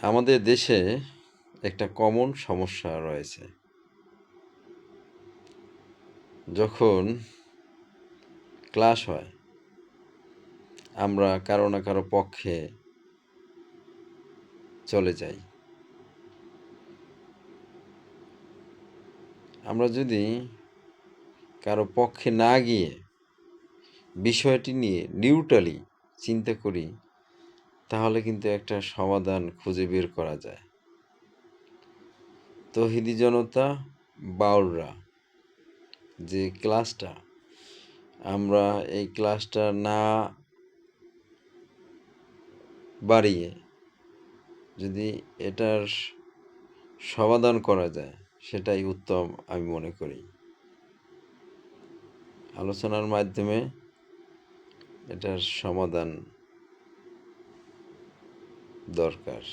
আমাদের দেশে একটা কমন সমস্যা রয়েছে। যখন ক্লাস হয়, আমরা কারো না কারো পক্ষে চলে যাই। আমরা যদি কারো পক্ষে না গিয়ে বিষয়টি নিয়ে নিউট্রালি চিন্তা করি, তাহলে কিন্তু একটা সমাধান খুঁজে বের করা যায়। তৌহিদি জনতা, বাউলরা যে ক্লাসটা, আমরা এই ক্লাসটা না বাড়িয়ে যদি এটার সমাধান করা যায়, সেটাই উত্তম আমি মনে করি। আলোচনার মাধ্যমে এটার সমাধান দরকার।